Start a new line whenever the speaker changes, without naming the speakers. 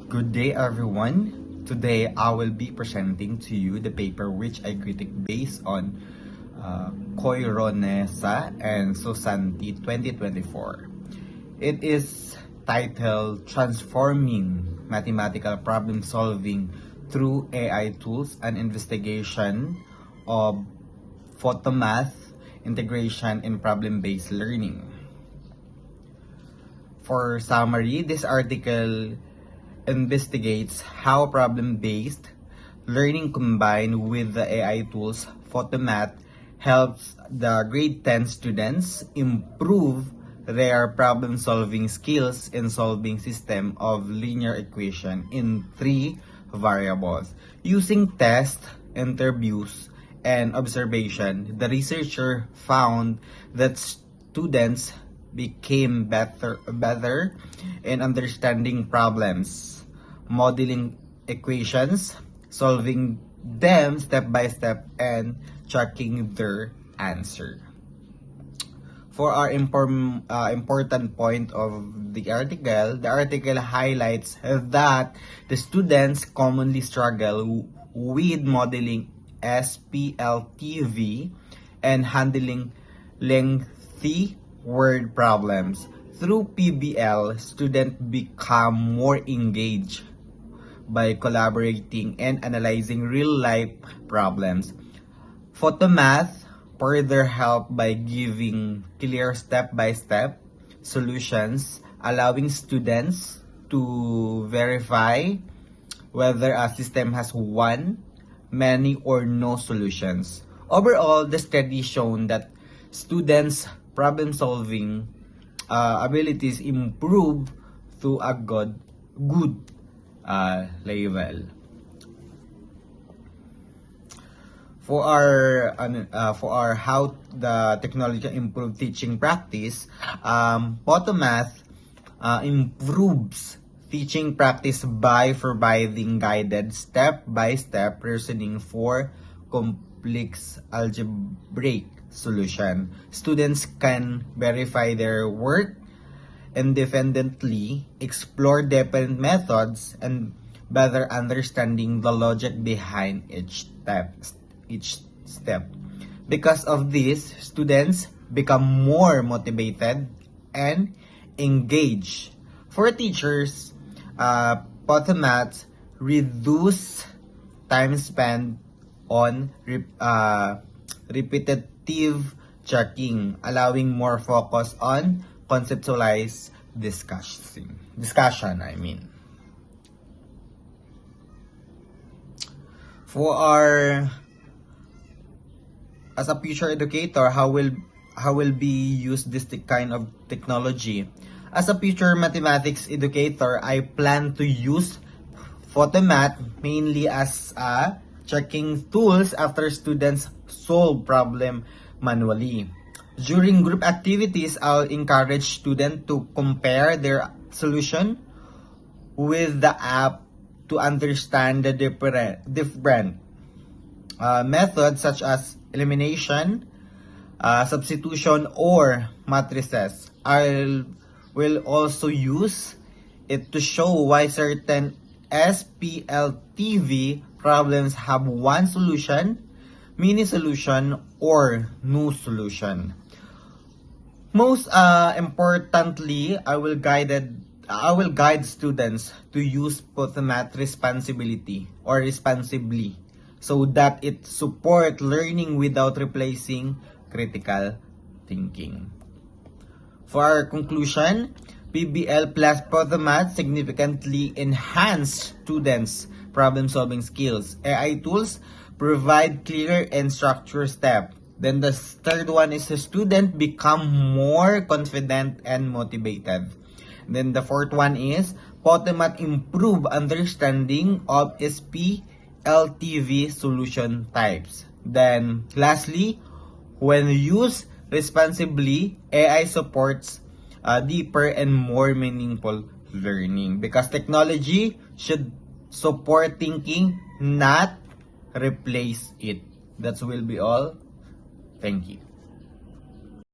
Good day, everyone. Today, I will be presenting to you the paper which I critique based on Coironesa and Susanti 2024. It is titled Transforming Mathematical Problem Solving Through AI Tools and Investigation of Photomath Integration in Problem-Based Learning. For summary, this article investigates how problem-based learning combined with the AI tools Photomath helps the grade 10 students improve their problem-solving skills in solving system of linear equation in 3 variables. Using tests, interviews, and observation, the researcher found that students became better in understanding problems, modeling equations, solving them step by step, and tracking their answer. For our important point of the article highlights that the students commonly struggle with modeling SPLTV and handling lengthy word problems. Through PBL, students become more engaged by collaborating and analyzing real-life problems. Photomath further help by giving clear step-by-step solutions, allowing students to verify whether a system has one, many, or no solutions. Overall, the study shown that students' problem-solving abilities improve to a good level. For our how the technology improve teaching practice, Photomath improves teaching practice by providing guided step-by-step reasoning for complex algebraic solution. Students can verify their work independently, explore different methods, and better understanding the logic behind each step. Because of this, students become more motivated and engaged. For teachers, Photomath reduce time spent on repetitive checking, allowing more focus on conceptualized discussion. For our as a future educator, how will be use this kind of technology? As a future mathematics educator, I plan to use Photomath mainly as a checking tools after students solve problem manually. During group activities, I'll encourage students to compare their solution with the app to understand the different methods such as elimination, substitution, or matrices. I will also use it to show why certain SPLTV problems have one solution, mini solution, or no solution. Most importantly, I will guide students to use Photomath responsibly so that it support learning without replacing critical thinking. For our conclusion, PBL plus Photomath significantly enhance students' problem-solving skills. AI tools provide clear and structured steps. Then the third one is the student become more confident and motivated. Then the fourth one is Photomath improve understanding of SPLTV solution types. Then lastly, when used responsibly, AI supports deeper and more meaningful learning because technology should support thinking, not replace it. That will be all. Thank you.